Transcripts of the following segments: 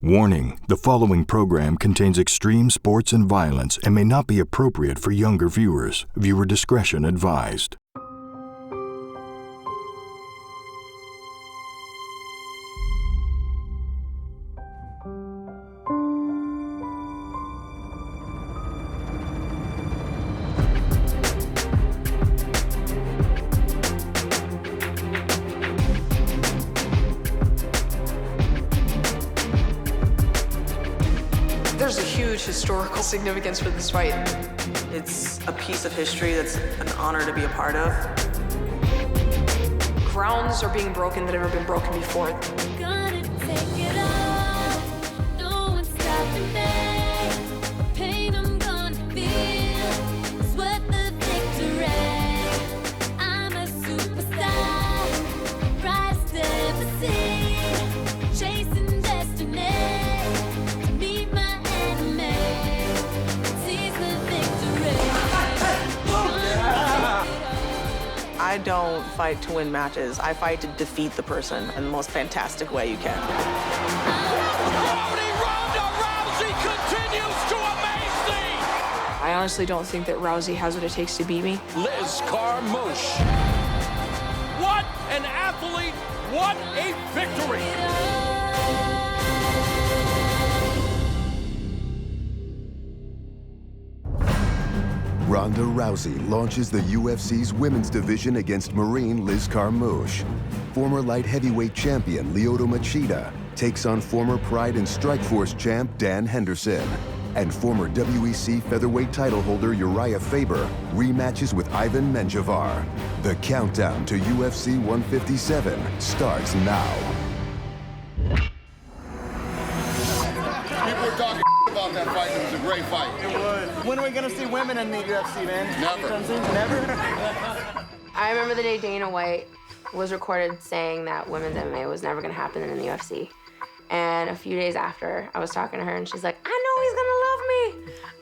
Warning, the following program contains extreme sports and violence and may not be appropriate for younger viewers. Viewer discretion advised. There's a huge historical significance for this fight. It's a piece of history that's an honor to be a part of. Grounds are being broken that have never been broken before. Gonna take it all. No one's stopping me. The pain I'm gonna feel is worth the victory. I'm a superstar, brightest ever seen, chasing destiny. To meet my enemy, seize the victory. I don't fight to win matches. I fight to defeat the person in the most fantastic way you can. Ronda Rousey continues to amaze me! I honestly don't think that Rousey has what it takes to beat me. Liz Carmouche. What an athlete! What a victory! Ronda Rousey launches the UFC's women's division against Marine Liz Carmouche. Former light heavyweight champion Además Machida takes on former Pride and Strikeforce champ Dan Henderson. And former WEC featherweight title holder Uriah Faber rematches with Ivan Menjivar. The countdown to UFC 157 starts now. People were talking about that fight. It was a great fight. It was. When are we going to see women in the UFC, man? Never. Never? I remember the day Dana White was recorded saying that women's MMA was never gonna happen in the UFC. And a few days after, I was talking to her and she's like, I know he's gonna love me.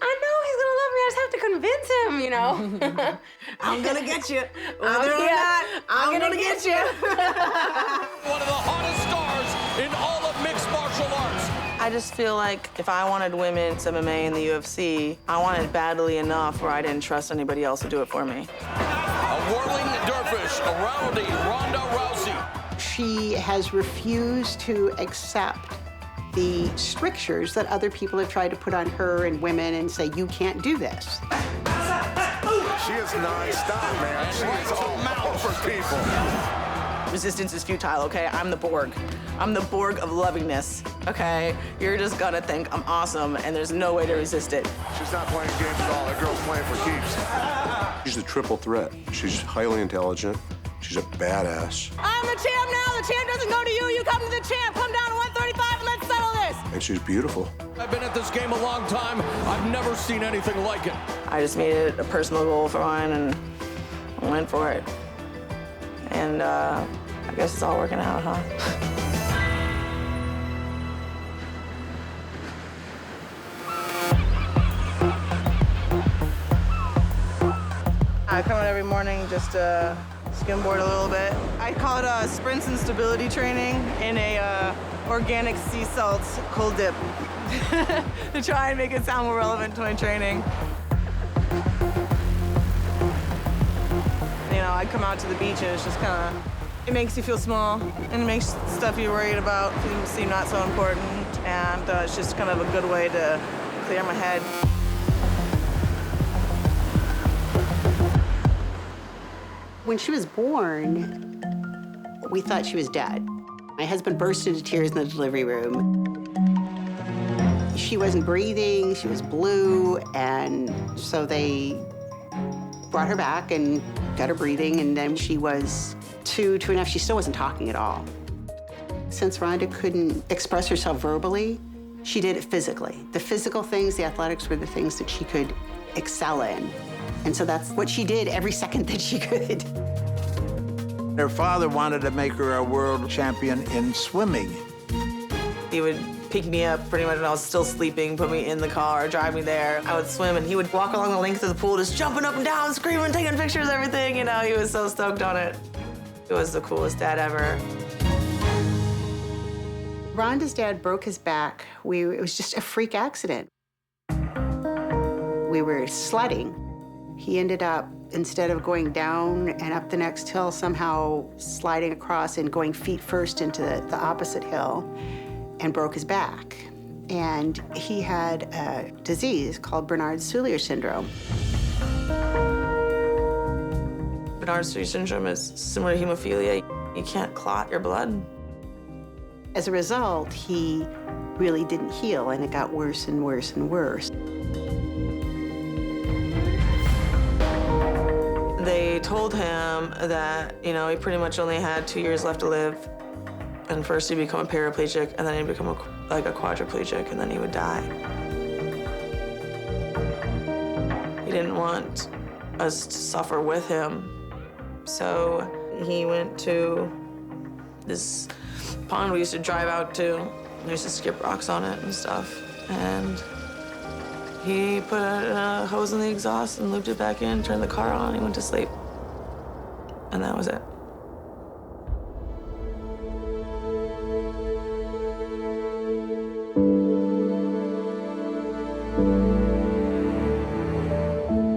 I know he's gonna love me. I just have to convince him, you know? I'm gonna get you. Whether or not, I'm gonna get you. One of the hottest stars in all of mixed martial arts. I just feel like if I wanted women's MMA in the UFC, I want it badly enough where I didn't trust anybody else to do it for me. A whirling dervish around Ronda Rousey. She has refused to accept the strictures that other people have tried to put on her and women and say, you can't do this. She is non-stop, man. She is all over people. Resistance is futile, okay? I'm the Borg. I'm the Borg of lovingness, okay? You're just gonna think I'm awesome and there's no way to resist it. She's not playing games at all. That girl's playing for keeps. She's a triple threat. She's highly intelligent. She's a badass. I'm the champ now. The champ doesn't go to you. You come to the champ. Come down to 135 and let's settle this. And she's beautiful. I've been at this game a long time. I've never seen anything like it. I just made it a personal goal for mine and I went for it. And I guess it's all working out, huh? I come out every morning just to skimboard a little bit. I call it sprints and stability training in a organic sea salt cold dip to try and make it sound more relevant to my training. You know, I come out to the beach and it's just kind of, it makes you feel small and it makes stuff you're worried about seem not so important. And it's just kind of a good way to clear my head. When she was born, we thought she was dead. My husband burst into tears in the delivery room. She wasn't breathing, she was blue, and so they brought her back and got her breathing, and then she was 2.5, she still wasn't talking at all. Since Ronda couldn't express herself verbally, she did it physically. The physical things, the athletics were the things that she could excel in. And so that's what she did every second that she could. Her father wanted to make her a world champion in swimming. He would pick me up pretty much when I was still sleeping, put me in the car, drive me there. I would swim, and he would walk along the length of the pool, just jumping up and down, screaming, taking pictures, everything. You know, he was so stoked on it. It was the coolest dad ever. Ronda's dad broke his back. It was just a freak accident. We were sledding. He ended up, instead of going down and up the next hill, somehow sliding across and going feet first into the opposite hill and broke his back. And he had a disease called Bernard-Soulier syndrome. Bernard-Soulier syndrome is similar to hemophilia. You can't clot your blood. As a result, he really didn't heal, and it got worse and worse and worse. They told him that, he pretty much only had 2 years left to live. And first he'd become a paraplegic, and then he'd become a quadriplegic, and then he would die. He didn't want us to suffer with him. So he went to this pond we used to drive out to. We used to skip rocks on it and stuff. And he put a hose in the exhaust and looped it back in, turned the car on, he went to sleep. And that was it.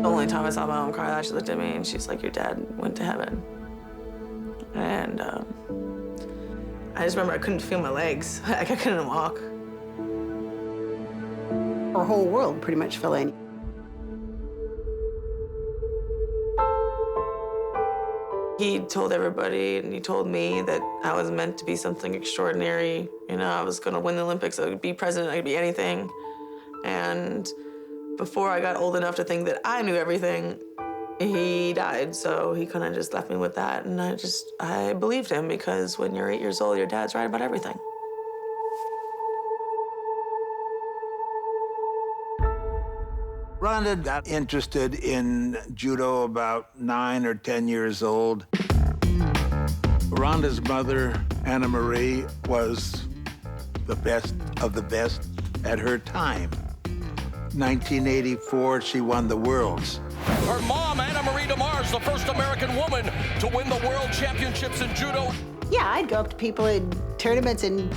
The only time I saw my mom cry, she looked at me and she's like, your dad went to heaven. And I just remember I couldn't feel my legs. Like I couldn't walk. Our whole world pretty much fell in. He told everybody, and he told me that I was meant to be something extraordinary. I was gonna win the Olympics, I could be president, I could be anything. And before I got old enough to think that I knew everything, he died, so he kind of just left me with that. And I believed him, because when you're 8 years old, your dad's right about everything. Ronda got interested in judo about 9 or 10 years old. Ronda's mother, Anna Marie, was the best of the best at her time. 1984, she won the Worlds. Her mom, Anna Marie DeMars, the first American woman to win the World Championships in judo. Yeah, I'd go up to people in tournaments and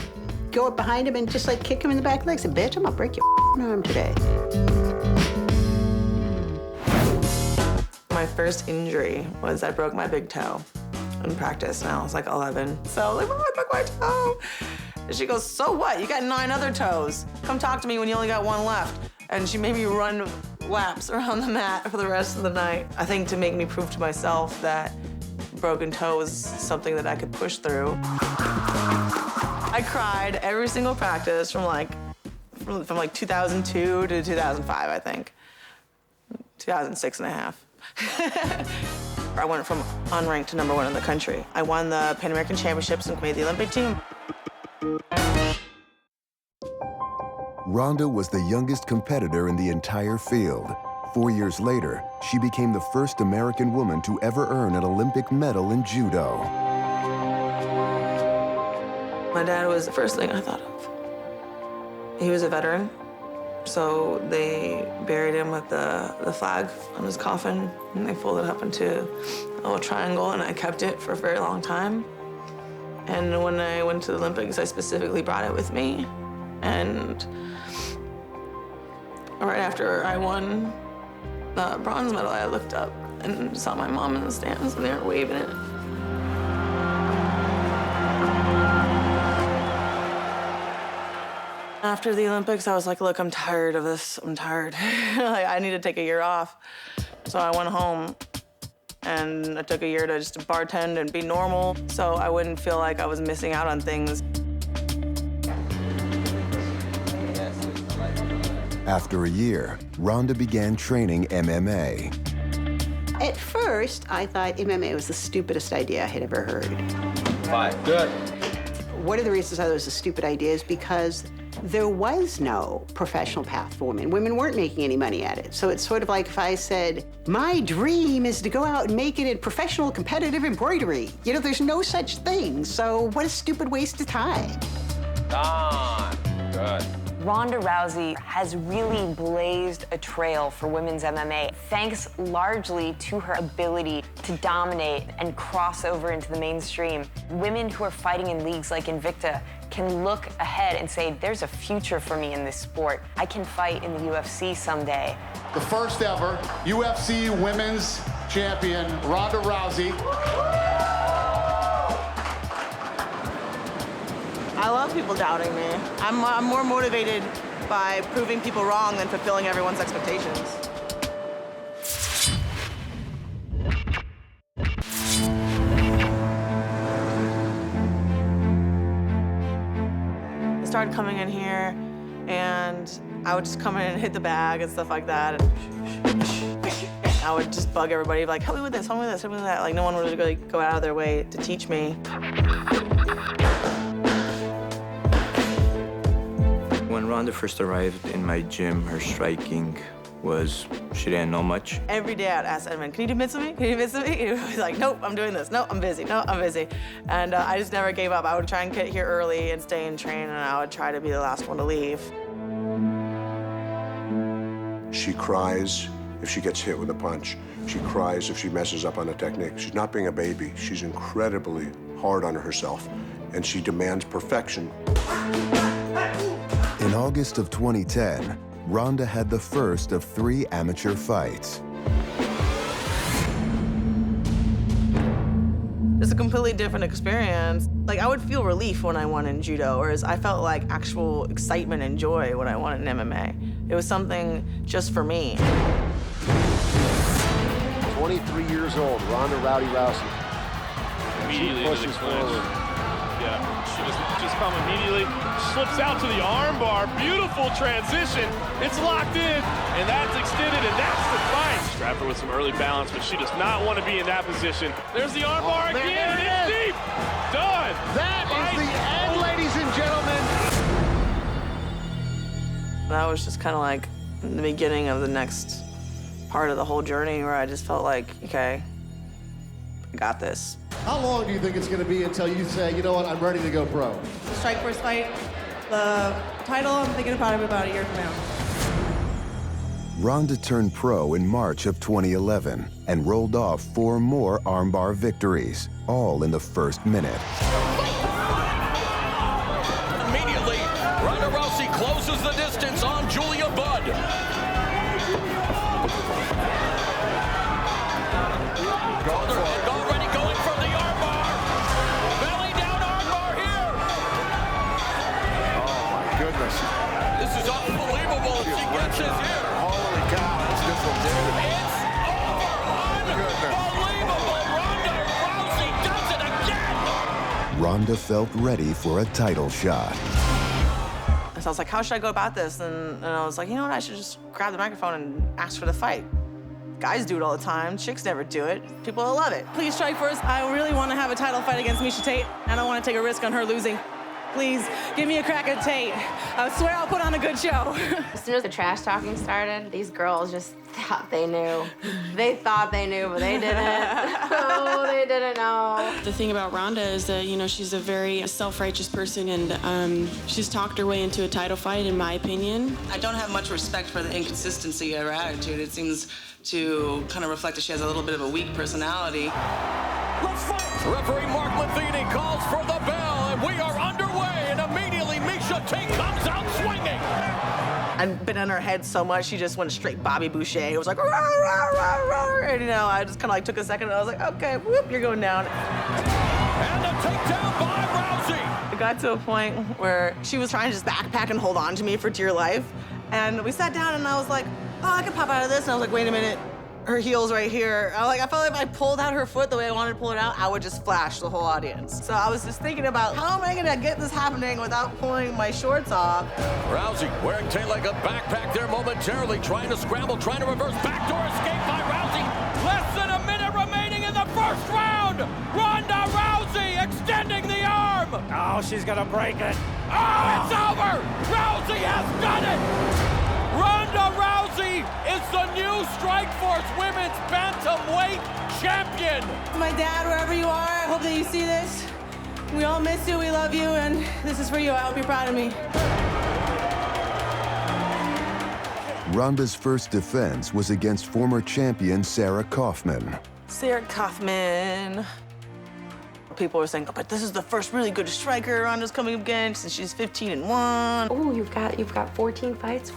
go up behind them and just kick them in the back legs and bitch, I'm gonna break your arm today. My first injury was I broke my big toe in practice, and I was 11. So I was like, Mom, I broke my toe. And she goes, so what? You got 9 other toes. Come talk to me when you only got 1 left. And she made me run laps around the mat for the rest of the night. I think to make me prove to myself that broken toe was something that I could push through. I cried every single practice from 2002 to 2005, I think. 2006 and a half. I went from unranked to #1 in the country. I won the Pan American Championships and made the Olympic team. Ronda was the youngest competitor in the entire field. 4 years later, she became the first American woman to ever earn an Olympic medal in judo. My dad was the first thing I thought of. He was a veteran, so they buried him with the flag on his coffin, and they folded it up into a little triangle, and I kept it for a very long time. And when I went to the Olympics, I specifically brought it with me. And right after I won the bronze medal, I looked up and saw my mom in the stands, and they were waving it. After the Olympics, I was like, look, I'm tired of this. I'm tired. I need to take a year off. So I went home, and I took a year to just bartend and be normal, so I wouldn't feel like I was missing out on things. After a year, Ronda began training MMA. At first, I thought MMA was the stupidest idea I had ever heard. 5, good. One of the reasons I thought it was a stupid idea is because there was no professional path for women. Women weren't making any money at it. So it's sort of like if I said, my dream is to go out and make it in professional competitive embroidery. There's no such thing. So what a stupid waste of time. Good. Ronda Rousey has really blazed a trail for women's MMA, thanks largely to her ability to dominate and cross over into the mainstream. Women who are fighting in leagues like Invicta can look ahead and say, there's a future for me in this sport. I can fight in the UFC someday. The first ever UFC Women's Champion, Ronda Rousey. I love people doubting me. I'm more motivated by proving people wrong than fulfilling everyone's expectations. I started coming in here, and I would just come in and hit the bag and stuff like that. And I would just bug everybody, like, help me with this, help me with this, help me with that. Like, no one would really go out of their way to teach me. When Ronda first arrived in my gym, her striking was, she didn't know much. Every day I'd ask Edmund, can you do mitts with me? Can you do mitts with me? He was like, nope, I'm doing this. No, I'm busy. No, I'm busy. And I just never gave up. I would try and get here early and stay and train, and I would try to be the last one to leave. She cries if she gets hit with a punch. She cries if she messes up on a technique. She's not being a baby. She's incredibly hard on herself, and she demands perfection. In August of 2010, Ronda had the first of 3 amateur fights. It's a completely different experience. Like, I would feel relief when I won in judo, whereas I felt like actual excitement and joy when I won in MMA. It was something just for me. 23 years old, Ronda Rousey. Immediately she pushes forward. Yeah, she just come immediately, slips out to the armbar. Beautiful transition. It's locked in, and that's extended, and that's the fight. Strapped her with some early balance, but she does not want to be in that position. There's the armbar again, and it's deep. Done. That is the end, ladies and gentlemen. That was just kind of like the beginning of the next part of the whole journey where I just felt like, okay, I got this. How long do you think it's going to be until you say, you know what, I'm ready to go pro? Strike first fight, the title, I'm thinking probably about a year from now. Ronda turned pro in March of 2011 and rolled off 4 more armbar victories, all in the first minute. Immediately, Ronda Rousey closes the distance on Julia Budd. Already going for the armbar. Belly down armbar here. Oh my goodness. This is unbelievable. She gets it here. Holy cow, that's dislocated. It's over. Unbelievable. Ronda Rousey does it again. Ronda felt ready for a title shot. So I was like, how should I go about this? And I was like, you know what, I should just grab the microphone and ask for the fight. Guys do it all the time. Chicks never do it. People will love it. Please strike first. I really want to have a title fight against Miesha Tate. I don't want to take a risk on her losing. Please, give me a crack at Tate. I swear I'll put on a good show. As soon as the trash talking started, these girls just thought they knew. They thought they knew, but they didn't. Oh, they didn't know. The thing about Ronda is that, you know, she's a very self-righteous person, and she's talked her way into a title fight, in my opinion. I don't have much respect for the inconsistency of her attitude. It seems to kind of reflect that she has a little bit of a weak personality. Let's fight! Referee Mark Matheny calls for the bell, and we are underway, and immediately Miesha Tate comes out swinging. I've been in her head so much, she just went straight Bobby Boucher. It was like, rah, rah, rah, rah. And, you know, I just kind of like took a second, and I was like, okay, whoop, you're going down. And a takedown by Rousey. It got to a point where she was trying to just backpack and hold on to me for dear life. And we sat down, and I was like, oh, I can pop out of this. And I was like, wait a minute. Her heel's right here. I felt like if I pulled out her foot the way I wanted to pull it out, I would just flash the whole audience. So I was just thinking about, how am I gonna get this happening without pulling my shorts off? Rousey wearing tail like a backpack there momentarily, trying to scramble, trying to reverse. Backdoor escape by Rousey. Less than a minute remaining in the first round. Ronda Rousey extending the arm. Oh, she's gonna break it. Oh, it's over. Rousey has done it. Ronda Rousey is the new Strikeforce Women's Bantamweight Champion. My dad, wherever you are, I hope that you see this. We all miss you, we love you, and this is for you. I hope you're proud of me. Ronda's first defense was against former champion Sarah Kaufman. Sarah Kaufman. People are saying, oh, but this is the first really good striker Ronda's coming up against, and she's 15-1. Oh, you've got 14 fights?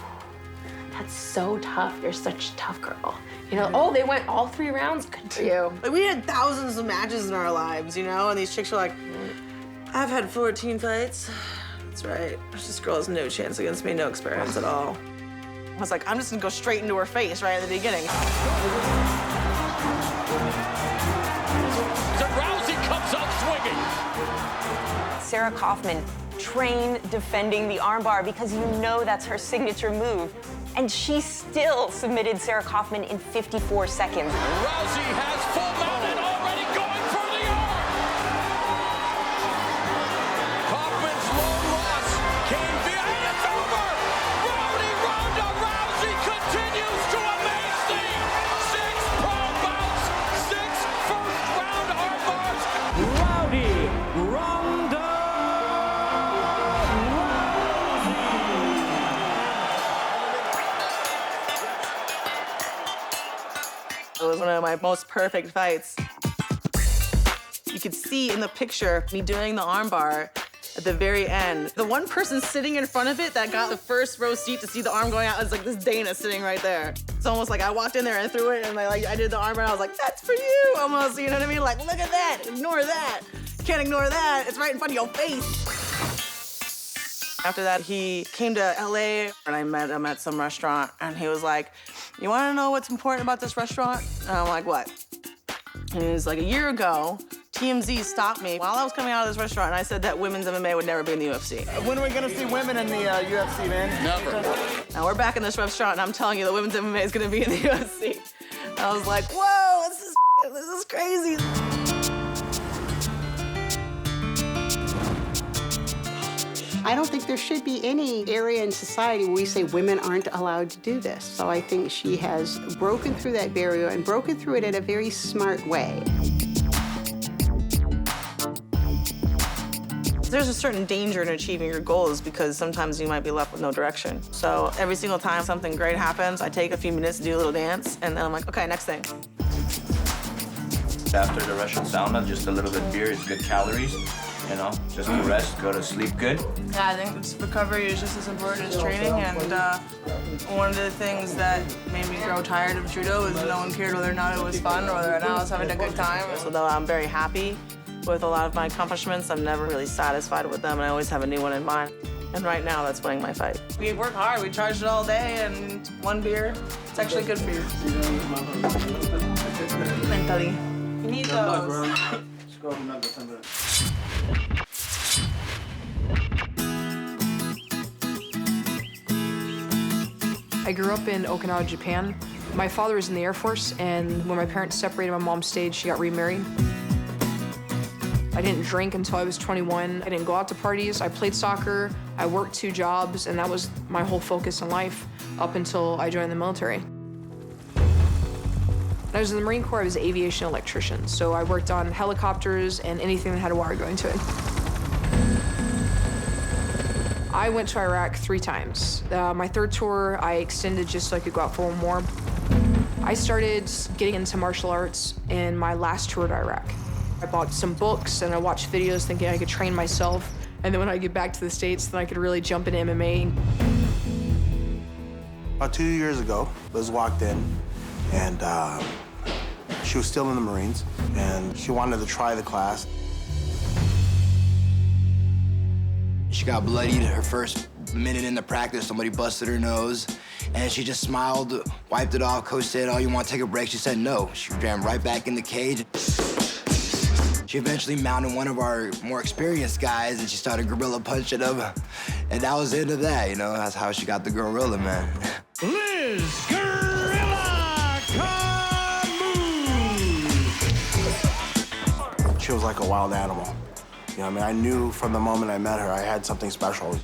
That's so tough. You're such a tough girl. You know, oh, they went all 3 rounds? Good for you. Like, we had thousands of matches in our lives, you know, and these chicks are like, I've had 14 fights. That's right. This girl has no chance against me, no experience at all. I was like, I'm just gonna go straight into her face right at the beginning. Rousey comes out swinging. Sarah Kaufman trained defending the armbar because you know that's her signature move. And she still submitted Sarah Kaufman in 54 seconds. Rousey has full mount and already going for the arm. Kaufman's lone loss came via, and it's over. Ronda Rousey continues to amaze me. 6 pro bouts, 6 first-round armbars. Ronda It was one of my most perfect fights. You could see in the picture me doing the armbar at the very end. The one person sitting in front of it that got the first row seat to see the arm going out was like this Dana sitting right there. It's almost like I walked in there and threw it and I did the armbar and I was like, that's for you, almost, you know what I mean? Like, look at that, ignore that. Can't ignore that, it's right in front of your face. After that, he came to LA and I met him at some restaurant and he was like, you wanna know what's important about this restaurant? And I'm like, what? And it was like a year ago, TMZ stopped me while I was coming out of this restaurant and I said that women's MMA would never be in the UFC. When are we gonna see women in the UFC, man? Never. Now we're back in this restaurant and I'm telling you that women's MMA is gonna be in the UFC. And I was like, whoa, this is crazy. I don't think there should be any area in society where we say women aren't allowed to do this. So I think she has broken through that barrier and broken through it in a very smart way. There's a certain danger in achieving your goals because sometimes you might be left with no direction. So every single time something great happens, I take a few minutes to do a little dance, and then I'm like, okay, next thing. After the Russian sauna, just a little bit of beer is good calories. You know, just to rest, go to sleep good. Yeah, I think recovery is just as important as training, and one of the things that made me grow tired of judo is no one cared whether or not it was fun or whether or not I was having a good time. So though I'm very happy with a lot of my accomplishments, I'm never really satisfied with them, and I always have a new one in mind. And right now, that's winning my fight. We work hard, we charged it all day, and 1 beer, it's actually good for you. Mentally. You need those. I grew up in Okinawa, Japan. My father was in the Air Force, and when my parents separated, my mom stayed, she got remarried. I didn't drink until I was 21. I didn't go out to parties. I played soccer. I worked 2 jobs, and that was my whole focus in life up until I joined the military. When I was in the Marine Corps, I was an aviation electrician, so I worked on helicopters and anything that had a wire going to it. I went to Iraq 3 times. My 3rd tour, I extended just so I could go out for 1 more. I started getting into martial arts in my last tour to Iraq. I bought some books and I watched videos thinking I could train myself. And then when I get back to the States, then I could really jump into MMA. About 2 years ago, Liz walked in and she was still in the Marines and she wanted to try the class. She got bloodied her first minute in the practice. Somebody busted her nose, and she just smiled, wiped it off. Coach said, oh, you want to take a break? She said no. She ran right back in the cage. She eventually mounted one of our more experienced guys, and she started gorilla punching him. And that was the end of that, you know? That's how she got the gorilla, man. Liz Gorilla Carmouche! She was like a wild animal. You know what I mean? I knew from the moment I met her, I had something special.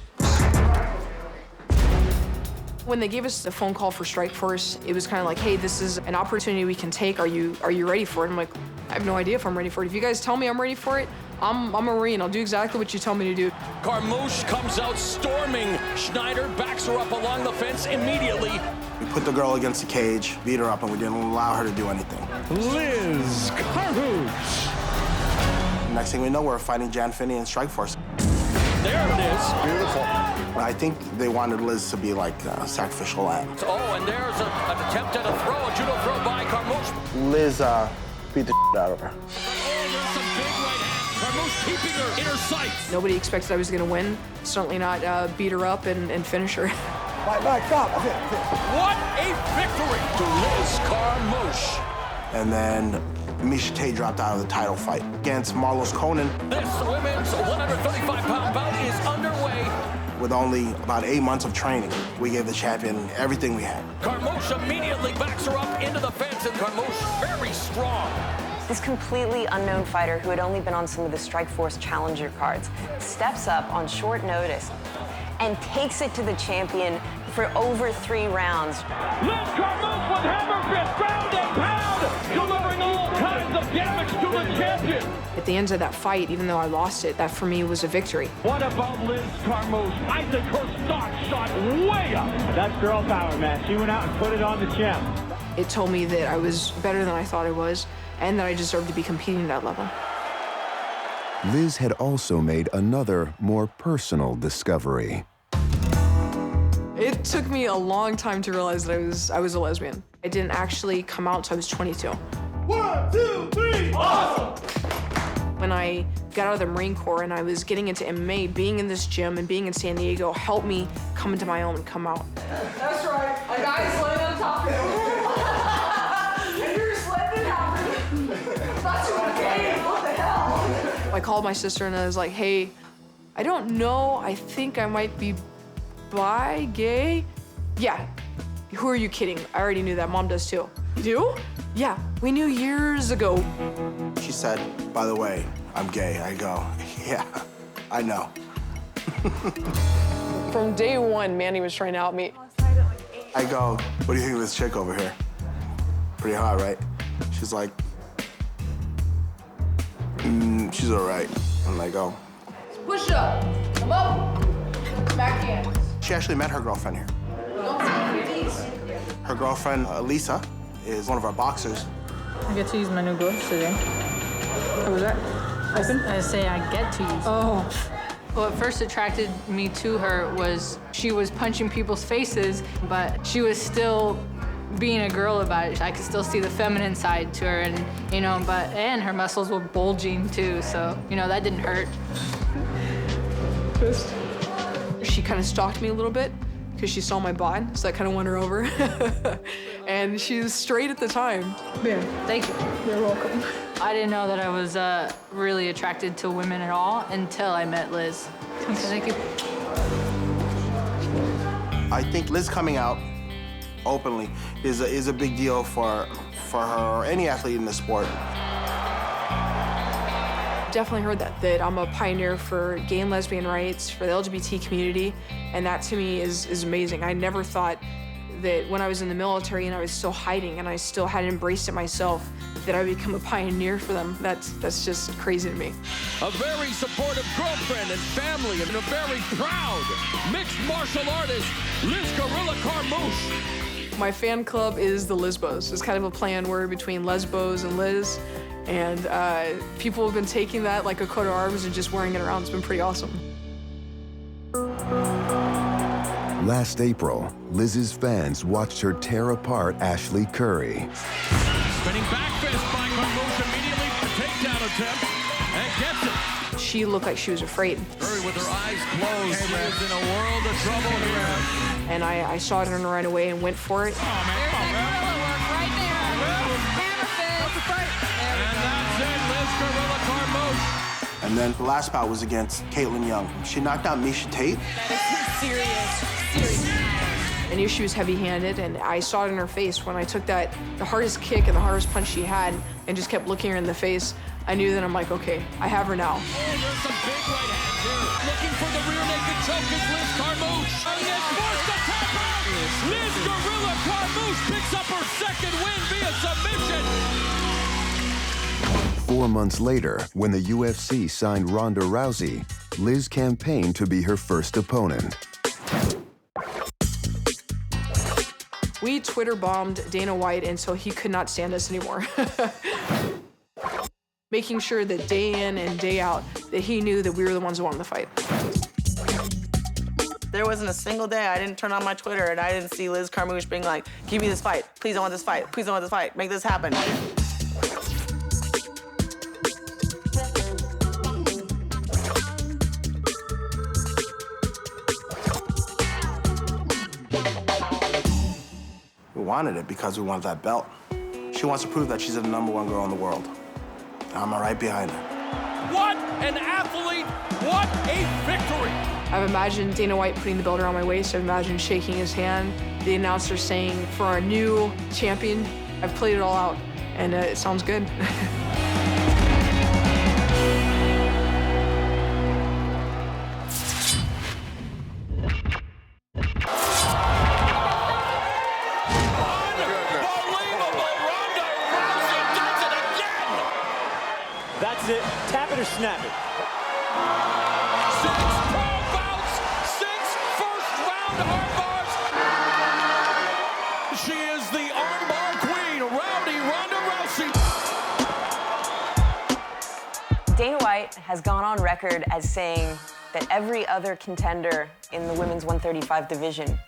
When they gave us the phone call for Strike Force, it was kind of like, hey, this is an opportunity we can take. Are you ready for it? I'm like, I have no idea if I'm ready for it. If you guys tell me I'm ready for it, I'm a Marine. I'll do exactly what you tell me to do. Carmouche comes out storming. Schneider backs her up along the fence immediately. We put the girl against the cage, beat her up, and we didn't allow her to do anything. Liz Carmouche! Next thing we know, we're fighting Jan Finney in Strikeforce. There it is. Beautiful. I think they wanted Liz to be like a sacrificial lamb. Oh, and there's an attempt at a throw, a judo throw by Carmouche. Liz beat the out of her. Carmouche keeping her in her sights. Nobody expected I was going to win. Certainly not beat her up and finish her. What a victory to Liz Carmouche. And then Miesha Tate dropped out of the title fight against Marlos Conan. This women's 135-pound bout is underway. With only about 8 months of training, we gave the champion everything we had. Carmouche immediately backs her up into the fence, and Carmouche very strong. This completely unknown fighter who had only been on some of the Strikeforce Challenger cards steps up on short notice and takes it to the champion for over 3 rounds. Liz Carmouche with hammer fist, ground and pound, delivering all kinds of damage to the champion. At the end of that fight, even though I lost it, that for me was a victory. What about Liz Carmouche? I think her stock shot way up. That's girl power, man. She went out and put it on the champ. It told me that I was better than I thought I was, and that I deserved to be competing at that level. Liz had also made another, more personal discovery. It took me a long time to realize that I was a lesbian. I didn't actually come out until I was 22. 1, 2, 3, awesome! When I got out of the Marine Corps and I was getting into MMA, being in this gym and being in San Diego helped me come into my own and come out. That's right. A guy's laying on top of you. And you're just letting it happen. That's okay. What the hell? I called my sister and I was like, hey, I don't know. I think I might be bi, gay. Yeah. Who are you kidding? I already knew that. Mom does too. You do? Yeah. We knew years ago. She said, by the way, I'm gay. I go, yeah, I know. From day one, Manny was trying to out me. I go, what do you think of this chick over here? Pretty hot, right? She's like, she's all right. I'm like, oh. Push up. Come up. Backhand. She actually met her girlfriend here. Her girlfriend, Elisa, is one of our boxers. I get to use my new gloves today. What was that? Open? I say I get to use. Oh. What first attracted me to her was she was punching people's faces, but she was still being a girl about it. I could still see the feminine side to her, and and her muscles were bulging too, so that didn't hurt. She kind of stalked me a little bit because she saw my bod, so I kind of won her over. And she was straight at the time. Yeah, thank you. You're welcome. I didn't know that I was really attracted to women at all until I met Liz. So thank you. I think Liz coming out openly is a big deal for her or any athlete in the sport. Definitely heard that I'm a pioneer for gay and lesbian rights, for the LGBT community, and that to me is amazing. I never thought that when I was in the military and I was still hiding and I still hadn't embraced it myself, that I would become a pioneer for them. That's just crazy to me. A very supportive girlfriend and family, and a very proud mixed martial artist, Liz Gorilla Carmouche. My fan club is the Lisbos. It's kind of a play on word between Lesbos and Liz. And people have been taking that like a coat of arms and just wearing it around. It's been pretty awesome. Last April, Liz's fans watched her tear apart Ashley Curry. Spinning back fist by Carmouche, immediately a takedown attempt, and gets it. She looked like she was afraid. Curry with her eyes closed, she is in a world of trouble here. And I saw it in her right away and went for it. Oh, man, come on, man. Right there. Hammer fist. And that's it, Liz Gorilla Carmouche. And then the last bout was against Caitlin Young. She knocked out Miesha Tate. Serious. I knew she was heavy-handed, and I saw it in her face when I took the hardest kick and the hardest punch she had and just kept looking her in the face. I knew that I'm like, okay, I have her now. Oh, there's some big right hands here. Looking for the rear naked choke is Liz Carmouche. And then forced to tap out. Liz Gorilla Carmouche picks up her second win via submission. 4 months later, when the UFC signed Ronda Rousey, Liz campaigned to be her first opponent. We Twitter bombed Dana White until he could not stand us anymore. making sure that day in and day out that he knew that we were the ones who wanted the fight. There wasn't a single day I didn't turn on my Twitter and I didn't see Liz Carmouche being like, give me this fight. Please, I want this fight. Please, I want this fight. Make this happen. We wanted it because we wanted that belt. She wants to prove that she's the #1 girl in the world. And I'm right behind her. What an athlete! What a victory! I've imagined Dana White putting the belt around my waist. I've imagined shaking his hand. The announcer saying, for our new champion. I've played it all out, and it sounds good. That's it. Tap it or snap it. 6 pro bouts, 6 first-round armbars. She is the armbar queen, Ronda Rousey. Dana White has gone on record as saying that every other contender in the women's 135 division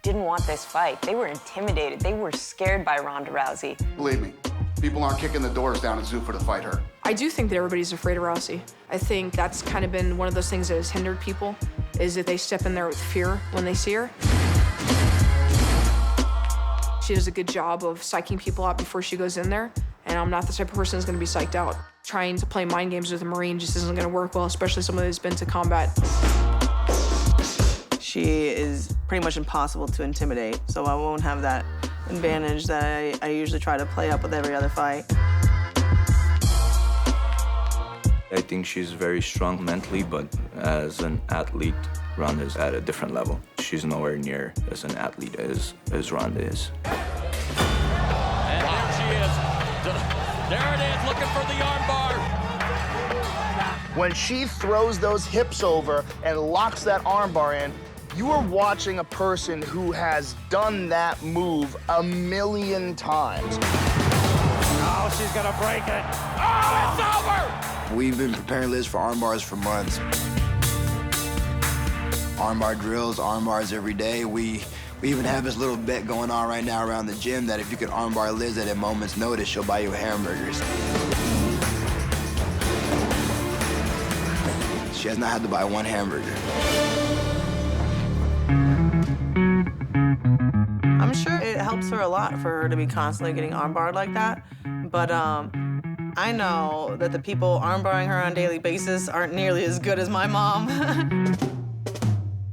didn't want this fight. They were intimidated. They were scared by Ronda Rousey. Believe me, people aren't kicking the doors down at Zuffa to fight her. I do think that everybody's afraid of Rousey. I think that's kind of been one of those things that has hindered people, is that they step in there with fear when they see her. She does a good job of psyching people out before she goes in there, and I'm not the type of person who's gonna be psyched out. Trying to play mind games with a Marine just isn't gonna work well, especially someone who's been to combat. She is pretty much impossible to intimidate, so I won't have that advantage that I usually try to play up with every other fight. I think she's very strong mentally, but as an athlete, Ronda is at a different level. She's nowhere near as an athlete as Ronda is. And there she is. There it is, looking for the armbar. When she throws those hips over and locks that armbar in, you are watching a person who has done that move 1,000,000 times. Oh, she's gonna break it. Oh, it's over! We've been preparing Liz for arm bars for months. Armbar drills, arm bars every day. We even have this little bet going on right now around the gym that if you can armbar Liz at a moment's notice, she'll buy you hamburgers. She has not had to buy 1 hamburger. I'm sure it helps her a lot for her to be constantly getting armbarred like that, but I know that the people armbarring her on a daily basis aren't nearly as good as my mom.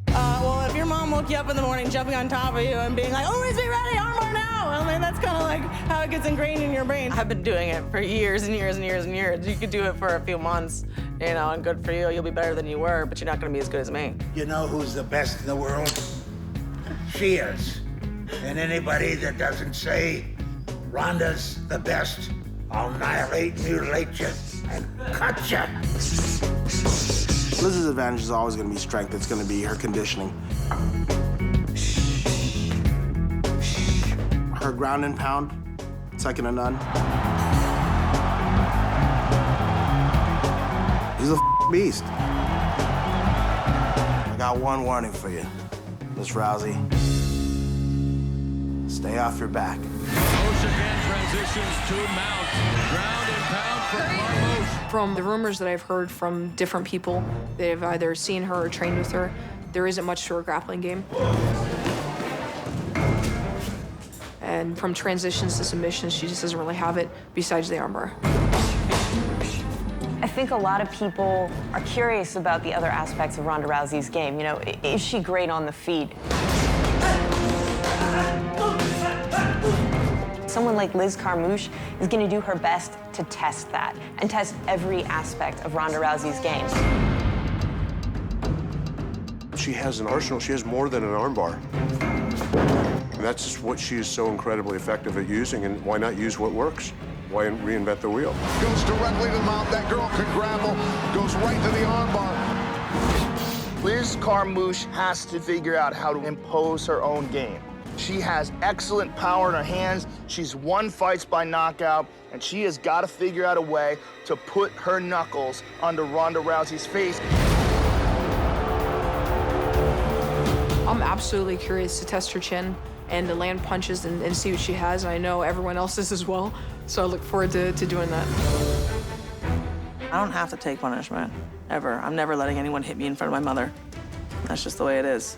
Well, if your mom woke you up in the morning jumping on top of you and being like, always be ready, armbar now, I mean, that's kind of like how it gets ingrained in your brain. I've been doing it for years and years and years and years. You could do it for a few months, you know, and good for you. You'll be better than you were, but you're not going to be as good as me. You know who's the best in the world? She is. And anybody that doesn't say Ronda's the best, I'll annihilate, mutilate you, and cut you. Liz's advantage is always going to be strength. It's going to be her conditioning. Her ground and pound, second to none. She's a beast. I got one warning for you, Miss Rousey. Stay off your back. Carmouche again transitions to mount. Ground and pound for Carmouche. From the rumors that I've heard from different people that have either seen her or trained with her, there isn't much to her grappling game. And from transitions to submissions, she just doesn't really have it besides the armbar. I think a lot of people are curious about the other aspects of Ronda Rousey's game. You know, is she great on the feet? Someone like Liz Carmouche is going to do her best to test that and test every aspect of Ronda Rousey's game. She has an arsenal. She has more than an armbar. And that's just what she is so incredibly effective at using, and why not use what works? Why reinvent the wheel? Goes directly to the mount. That girl can grapple. Goes right to the armbar. Liz Carmouche has to figure out how to impose her own game. She has excellent power in her hands. She's won fights by knockout, and she has got to figure out a way to put her knuckles under Ronda Rousey's face. I'm absolutely curious to test her chin and to land punches and see what she has, and I know everyone else is as well, so I look forward to doing that. I don't have to take punishment, ever. I'm never letting anyone hit me in front of my mother. That's just the way it is.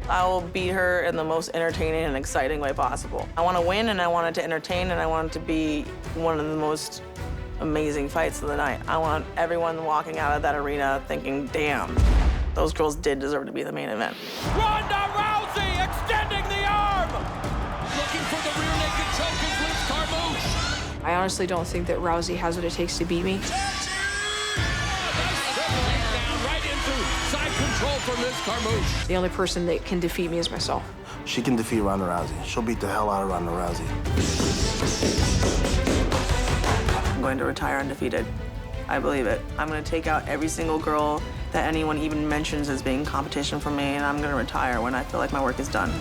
I will beat her in the most entertaining and exciting way possible. I want to win, and I want it to entertain, and I want it to be one of the most amazing fights of the night. I want everyone walking out of that arena thinking, damn, those girls did deserve to be the main event. Ronda Rousey extending the arm! Looking for the rear naked choke is Liz Carmouche. I honestly don't think that Rousey has what it takes to beat me. Side control for Liz Carmouche. The only person that can defeat me is myself. She can defeat Ronda Rousey. She'll beat the hell out of Ronda Rousey. I'm going to retire undefeated. I believe it. I'm going to take out every single girl that anyone even mentions as being competition for me, and I'm going to retire when I feel like my work is done.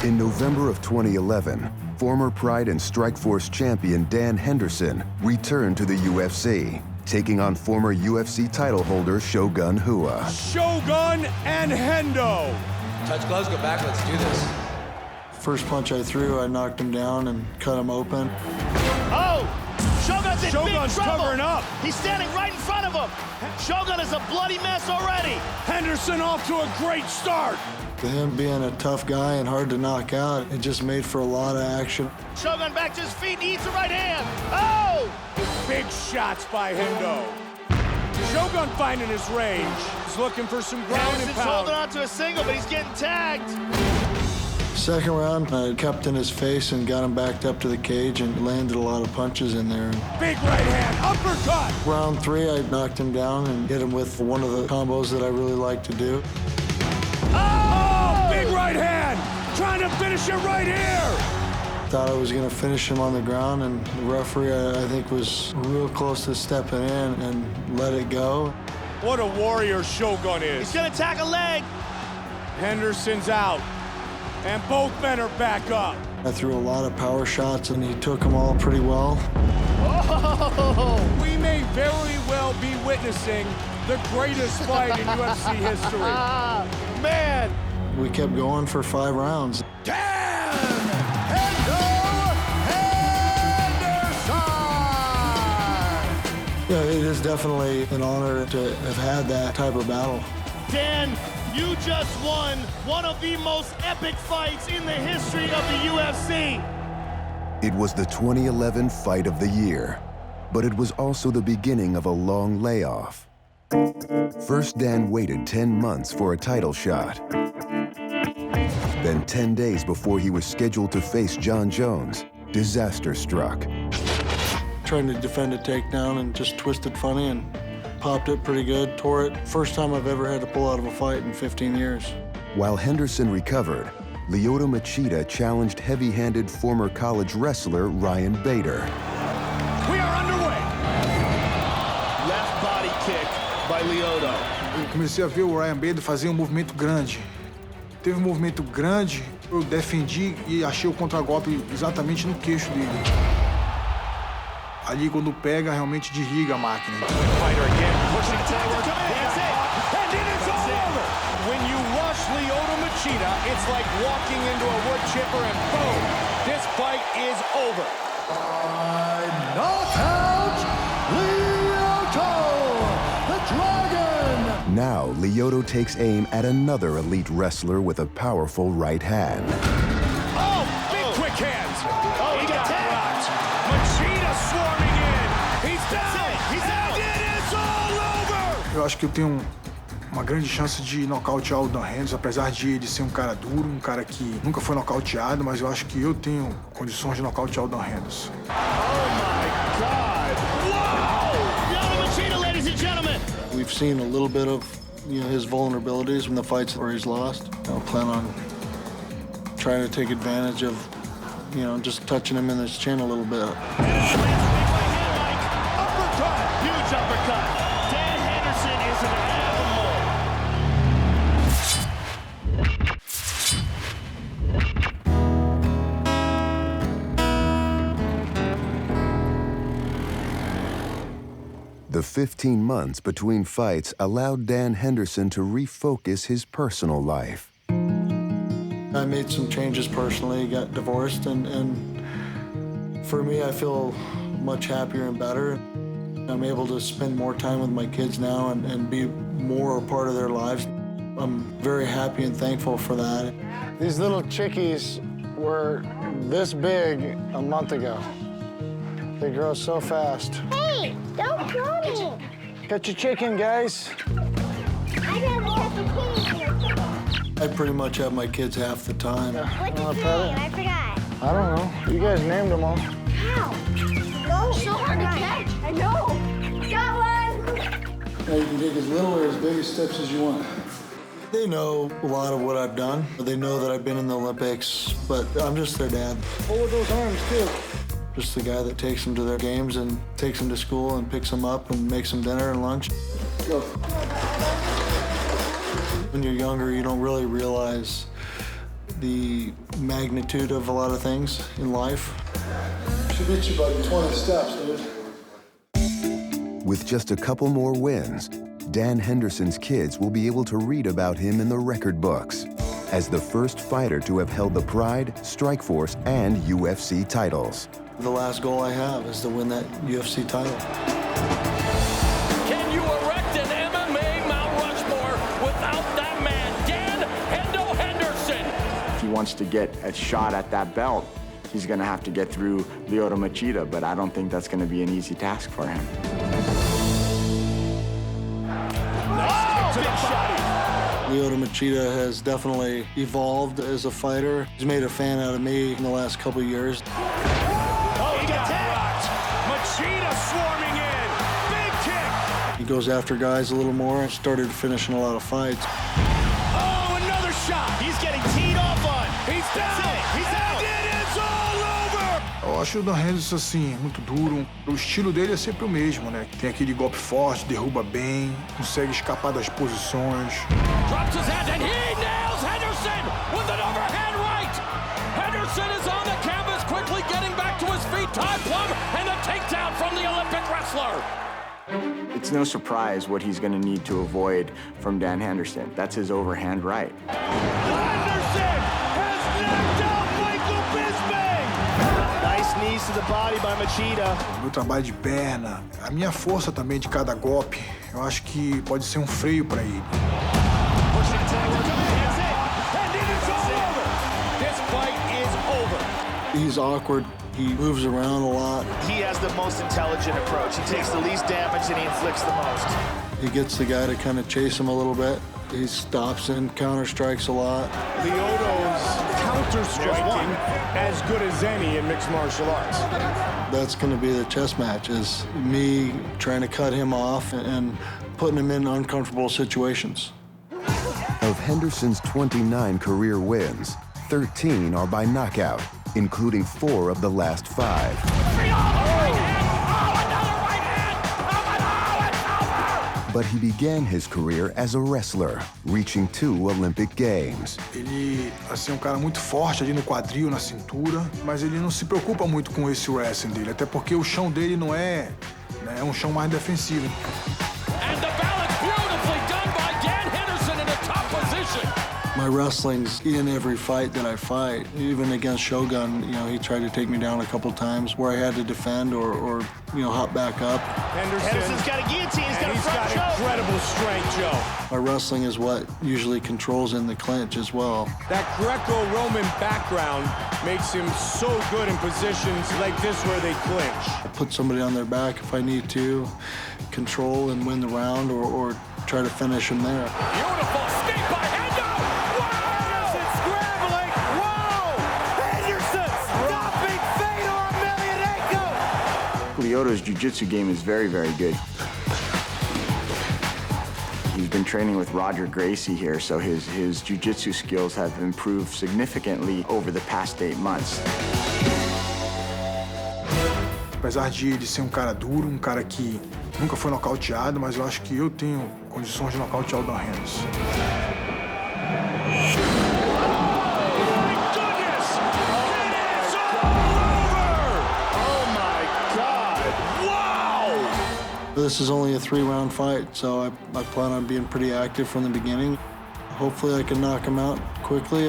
In November of 2011, former Pride and Strikeforce champion Dan Henderson returned to the UFC, taking on former UFC title holder Shogun Rua. Shogun and Hendo. Touch gloves, go back, let's do this. First punch I threw, I knocked him down and cut him open. Oh! Shogun's in Shogun's big trouble. covering up. He's standing right in front of him. Shogun is a bloody mess already. Henderson off to a great start. Him being a tough guy and hard to knock out, it just made for a lot of action. Shogun back to his feet and eats the right hand. Oh! Big shots by Hendo. Shogun finding his range. He's looking for some ground and Henderson's pound. holding on to a single, but he's getting tagged. Second round, I kept in his face and got him backed up to the cage and landed a lot of punches in there. Big right hand, uppercut. Round 3, I knocked him down and hit him with one of the combos that I really like to do. Oh, big right hand. Trying to finish it right here. Thought I was going to finish him on the ground, and the referee, I think, was real close to stepping in and let it go. What a warrior Shogun is. He's gonna tack a leg. Henderson's out, and both men are back up. I threw a lot of power shots, and he took them all pretty well. Oh! We may very well be witnessing the greatest fight in UFC history. Man! We kept going for 5 rounds. Yeah, it is definitely an honor to have had that type of battle. Dan, you just won one of the most epic fights in the history of the UFC. It was the 2011 fight of the year, but it was also the beginning of a long layoff. First, Dan waited 10 months for a title shot. Then 10 days before he was scheduled to face John Jones, disaster struck. Trying to defend a takedown and just twisted funny and popped it pretty good, tore it. First time I've ever had to pull out of a fight in 15 years. While Henderson recovered, Lyoto Machida challenged heavy-handed former college wrestler Ryan Bader. We are underway. Left body kick by Lyoto. Eu comecei a ver o Ryan Bader fazer um movimento grande. Teve um movimento grande, eu defendi e achei o contragolpe exatamente no queixo dele. Ali, quando pega, realmente desliga a máquina. When you rush Lyoto Machida, it's like walking into a wood chipper and boom, this fight is over. Knockout, Lyoto, the Dragon. Now, Lyoto takes aim at another elite wrestler with a powerful right hand. Oh, big quick hands. Oh, he got rocked. Machida swarming in. He's down. He's out. It's all over. Eu acho que eu tenho uma grande chance de nocautear o Dan Henderson, apesar de ele ser um cara duro, um cara que nunca foi nocauteado, mas eu acho que eu tenho condições de nocautear o Dan Henderson. Oh my God! Wow! Lyoto Machida, ladies and gentlemen. We've seen a little bit of his vulnerabilities in the fights where he's lost. I'll plan on trying to take advantage of, just touching him in his chin a little bit. Uppercut! Huge uppercut. The 15 months between fights allowed Dan Henderson to refocus his personal life. I made some changes personally, got divorced, and for me, I feel much happier and better. I'm able to spend more time with my kids now and be more a part of their lives. I'm very happy and thankful for that. These little chickies were this big a month ago. They grow so fast. Hey, don't throw me. Catch your chicken, guys. I never have to clean your chicken. I pretty much have my kids half the time. What's his name? I forgot. I don't know. You guys named them all. How? Go. So hard to catch. I know. Got one. Now you can take as little or as big a steps as you want. They know a lot of what I've done. They know that I've been in the Olympics, but I'm just their dad. Hold those arms, too. Just the guy that takes them to their games and takes them to school and picks them up and makes them dinner and lunch. Go. When you're younger, you don't really realize the magnitude of a lot of things in life. Should get you about 20 steps, dude. With just a couple more wins, Dan Henderson's kids will be able to read about him in the record books as the first fighter to have held the Pride, Strikeforce, and UFC titles. The last goal I have is to win that UFC title. Can you erect an MMA Mount Rushmore without that man, Dan Henderson? If he wants to get a shot at that belt, he's going to have to get through Liz Machida, but I don't think that's going to be an easy task for him. Liz Machida has definitely evolved as a fighter. He's made a fan out of me in the last couple of years. Oh, he got rocked. Machida swarming in. Big kick. He goes after guys a little more. Started finishing a lot of fights. Oh, another shot. He's getting teed off on. He's down. He's out. And it's all over. Eu acho o Dan Henderson, assim, muito duro. O estilo dele é sempre o mesmo, né? Tem aquele golpe forte, derruba bem, consegue escapar das posições. Drops his hand and he nails Henderson with an overhand right. Henderson is on the canvas, quickly getting back to his feet. Time plumb and a takedown from the Olympic wrestler. It's no surprise what he's going to need to avoid from Dan Henderson. That's his overhand right. Henderson has knocked out Michael Bisping. Nice knees to the body by Machida. Meu trabalho de perna, a minha força também de cada golpe, eu acho que pode ser um freio para ele. This fight is over. He's awkward. He moves around a lot. He has the most intelligent approach. He takes the least damage and he inflicts the most. He gets the guy to kind of chase him a little bit. He stops and counter strikes a lot. Leoto's counter-striking as good as any in mixed martial arts. That's going to be the chess match, is me trying to cut him off and putting him in uncomfortable situations. Of Henderson's 29 career wins, 13 are by knockout, including 4 of the last 5. But he began his career as a wrestler, reaching 2 Olympic Games. Ele, assim, é um cara muito forte ali no quadril, na cintura, mas ele não se preocupa muito com esse wrestling dele, até porque o chão dele não é, né, é um chão mais defensivo. And the balance beautifully done by Dan Henderson in a top position. My wrestling's in every fight that I fight. Even against Shogun, you know, he tried to take me down a couple times where I had to defend or you know, hop back up. Henderson's got a guillotine. He's got a front choke. Incredible strength, Joe. My wrestling is what usually controls in the clinch as well. That Greco-Roman background makes him so good in positions like this where they clinch. I put somebody on their back if I need to, control and win the round or try to finish them there. Beautiful escape by Hendo. Wow! Henderson scrambling. Wow! Henderson stopping Fedor Emelianenko. Leoto's jiu-jitsu game is very, very good. He's been training with Roger Gracie here, so his jiu-jitsu skills have improved significantly over the past 8 months. Apesar de ele ser um cara duro, um cara que nunca foi nocauteado, mas eu acho que eu tenho condições de nocautear o Dan Henderson. This is only a 3-round fight, so I plan on being pretty active from the beginning. Hopefully I can knock him out quickly.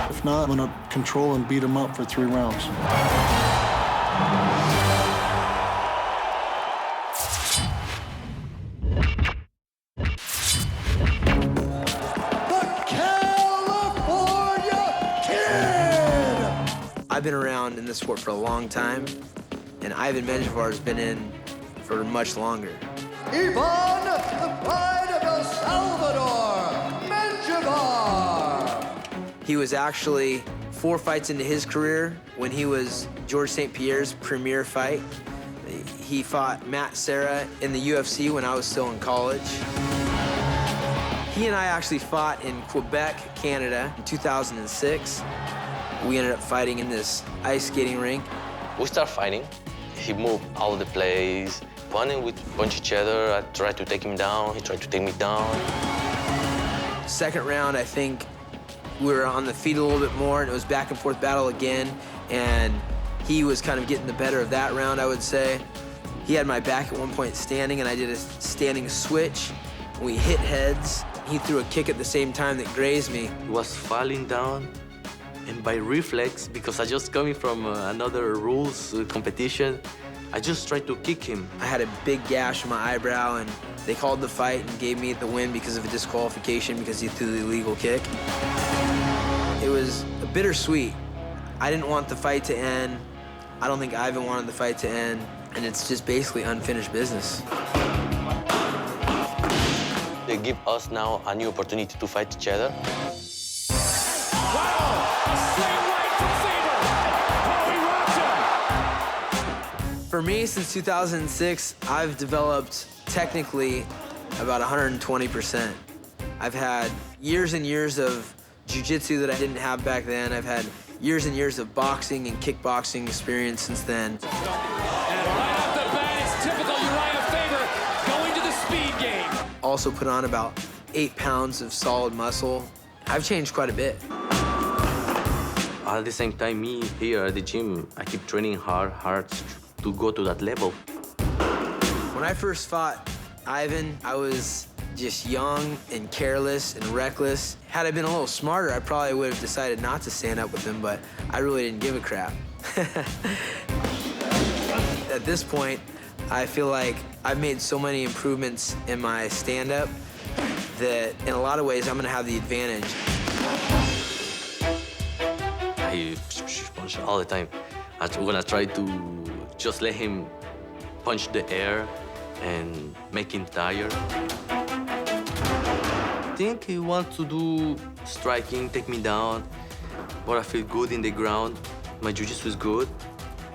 If not, I'm gonna control and beat him up for 3 rounds. I've been around in this sport for a long time, and Ivan Menjivar has been in for much longer. Ivan, the pride of El Salvador, Menjivar! He was actually 4 fights into his career when he was George St. Pierre's premier fight. He fought Matt Serra in the UFC when I was still in college. He and I actually fought in Quebec, Canada in 2006. We ended up fighting in this ice skating rink. We start fighting. He moved all over the place. Running, we punch each other. I tried to take him down. He tried to take me down. Second round, I think we were on the feet a little bit more, and it was back and forth battle again. And he was kind of getting the better of that round, I would say. He had my back at one point standing, and I did a standing switch. We hit heads. He threw a kick at the same time that grazed me. He was falling down. And by reflex, because I just coming from another rules competition, I just tried to kick him. I had a big gash on my eyebrow, and they called the fight and gave me the win because of a disqualification because he threw the illegal kick. It was bittersweet. I didn't want the fight to end. I don't think Ivan wanted the fight to end, and it's just basically unfinished business. They give us now a new opportunity to fight each other. For me, since 2006, I've developed technically about 120%. I've had years and years of jiu-jitsu that I didn't have back then. I've had years and years of boxing and kickboxing experience since then. And right off the bat, it's typical Uriah Faber going to the speed game. Also put on about 8 pounds of solid muscle. I've changed quite a bit. At the same time, me here at the gym, I keep training hard to go to that level. When I first fought Ivan, I was just young and careless and reckless. Had I been a little smarter, I probably would have decided not to stand up with him, but I really didn't give a crap. At this point, I feel like I've made so many improvements in my stand-up that in a lot of ways, I'm gonna have the advantage. I punch all the time. I'm gonna try to just let him punch the air and make him tired. I think he wants to do striking, take me down, but I feel good in the ground. My jiu-jitsu is good.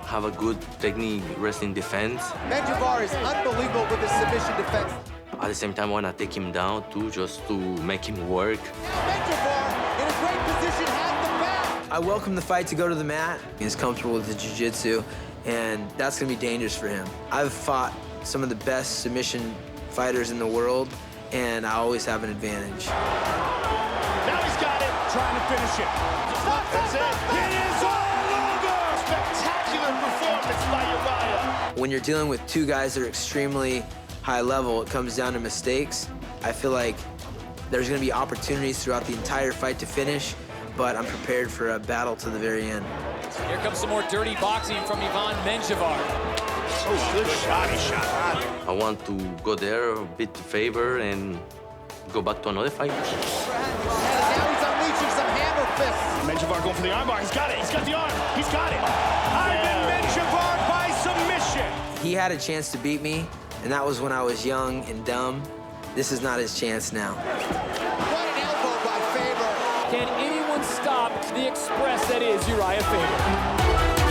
Have a good technique, wrestling defense. Menjivar is unbelievable with his submission defense. At the same time, I want to take him down too, just to make him work. Menjivar in a great position at the mat. I welcome the fight to go to the mat. He's comfortable with the jiu-jitsu, and that's gonna be dangerous for him. I've fought some of the best submission fighters in the world, and I always have an advantage. Now he's got it, trying to finish it. That's it. It is all over! Spectacular performance by Uriah. When you're dealing with 2 guys that are extremely high level, it comes down to mistakes. I feel like there's gonna be opportunities throughout the entire fight to finish, but I'm prepared for a battle to the very end. Here comes some more dirty boxing from Ivan Menjivar. Oh, good shot. He shot hard. I want to go there, beat Faber, and go back to another fight. And now he's unleashing some hammer fists. Menjivar going for the armbar. He's got it. He's got the arm. He's got it. Ivan Menjivar by submission. He had a chance to beat me, and that was when I was young and dumb. This is not his chance now. What an elbow by Faber. Can anyone stop the express that is Uriah Faber?